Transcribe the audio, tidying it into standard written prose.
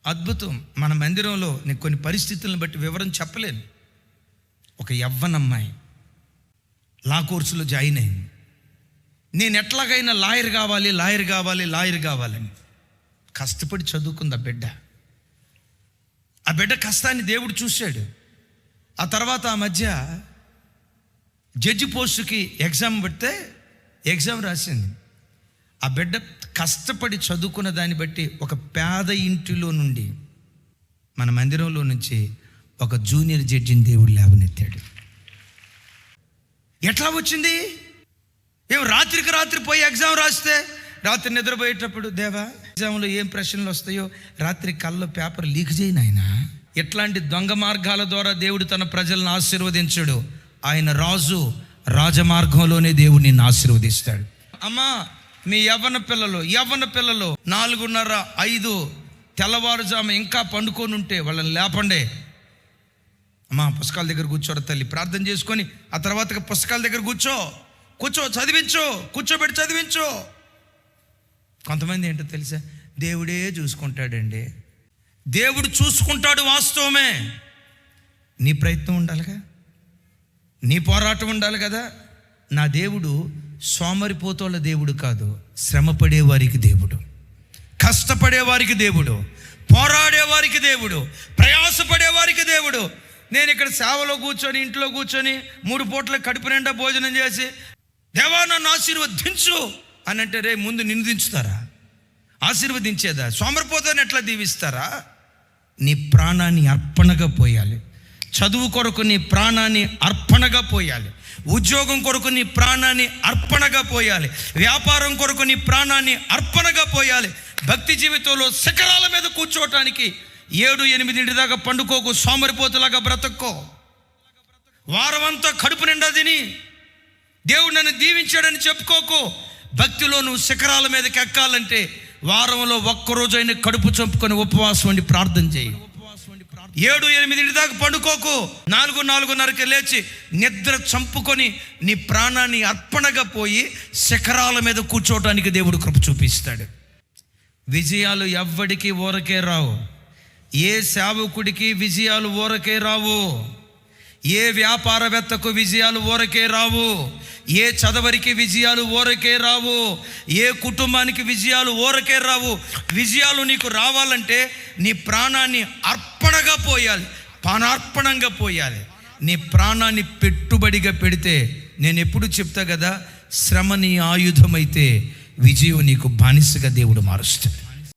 అద్భుతం. మన మందిరంలో నేను కొన్ని పరిస్థితులను బట్టి వివరం చెప్పలేను. ఒక యవ్వనమ్మాయి లా కోర్సులో జాయిన్ అయింది. నేను ఎట్లాగైనా లాయర్ కావాలని కష్టపడి చదువుకుంది ఆ బిడ్డ కష్టాన్ని దేవుడు చూశాడు. ఆ తర్వాత ఆ మధ్య జడ్జి పోస్టుకి ఎగ్జామ్ పెడితే ఎగ్జామ్ రాసింది. ఆ బిడ్డ కష్టపడి చదువుకున్న దాన్ని బట్టి ఒక పేద ఇంటిలో నుండి మన మందిరంలో నుంచి ఒక జూనియర్ జడ్జిని దేవుడు లేవనెత్తాడు. ఎట్లా వచ్చింది? రాత్రికి రాత్రి పోయి ఎగ్జామ్ రాస్తే రాత్రి నిద్రపోయేటప్పుడు, దేవా ఎగ్జామ్లో ఏం ప్రశ్నలు వస్తాయో రాత్రి కళ్ళలో పేపర్ లీక్ చేయను ఆయన. ఇట్లాంటి దొంగ మార్గాల ద్వారా దేవుడు తన ప్రజలను ఆశీర్వదించాడు. ఆయన రాజమార్గంలోనే దేవుడు నిన్ను ఆశీర్వదిస్తాడు. అమ్మా, మీ యవ్వన పిల్లలు 4:30, 5 తెల్లవారుజాము ఇంకా పండుకొని ఉంటే వాళ్ళని లేపండి. అమ్మా, పుస్తకాల దగ్గర కూర్చోరు తల్లి, ప్రార్థన చేసుకొని ఆ తర్వాత పుస్తకాల దగ్గర కూర్చో కూర్చోబెట్టి చదివించు. కొంతమంది ఏంటో తెలుసా, దేవుడే చూసుకుంటాడండి. దేవుడు చూసుకుంటాడు, వాస్తవమే. నీ ప్రయత్నం ఉండాలిగా, నీ పోరాటం ఉండాలి కదా. నా దేవుడు సోమరిపోతోళ్ళ దేవుడు కాదు, శ్రమపడే వారికి దేవుడు, కష్టపడే వారికి దేవుడు, పోరాడే వారికి దేవుడు, ప్రయాసపడే వారికి దేవుడు. నేను ఇక్కడ సేవలో కూర్చొని, ఇంట్లో కూర్చొని 3 పూట్ల కడుపు నిండా భోజనం చేసి దేవా నన్ను ఆశీర్వదించు అని అంటే, రే ముందు నిన్ను దించుతారా? ఆశీర్వదించేదా? సోమరిపోతాన్ని ఎట్లా దీవిస్తారా? నీ ప్రాణాన్ని అర్పణగా పోయాలి. చదువు కొరకు నీ ప్రాణాన్ని అర్పణగా పోయాలి. ఉద్యోగం కొరకు నీ ప్రాణాన్ని అర్పణగా పోయాలి. వ్యాపారం కొరకు నీ ప్రాణాన్ని అర్పణగా పోయాలి. భక్తి జీవితంలో శిఖరాల మీద కూర్చోవటానికి 7-8 దాకా పండుకోకు, సోమరిపోతులాగా బ్రతక్కో. వారమంతా కడుపు నిండా తిని దేవుడు నన్ను దీవించాడని చెప్పుకోకు. భక్తిలో నువ్వు శిఖరాల మీదకి ఎక్కాలంటే వారంలో ఒక్కరోజైనా కడుపు చంపుకొని ఉపవాసం ఉండి ప్రార్థన చేయి. 7-8 దాకా పండుకోకు. 4-4:30కి లేచి నిద్ర చంపుకొని నీ ప్రాణాన్ని అర్పణగా పోయి శిఖరాల మీద కూర్చోవటానికి దేవుడు కృప చూపిస్తాడు. విజయాలు ఎవ్వడికి ఊరకే రావు. ఏ సేవకుడికి విజయాలు ఊరకే రావు. ఏ వ్యాపారవేత్తకు విజయాలు ఊరకే రావు. ఏ చదవరికి విజయాలు ఊరకే రావు. ఏ కుటుంబానికి విజయాలు ఊరకే రావు. విజయాలు నీకు రావాలంటే నీ ప్రాణాన్ని అర్పణగా పోయాలి, పానార్పణంగా పోయాలి. నీ ప్రాణాన్ని పెట్టుబడిగా పెడితే, నేను ఎప్పుడు చెప్తా కదా, శ్రమ నీ ఆయుధమైతే విజయం నీకు బానిసగా దేవుడు మారుస్తాడు.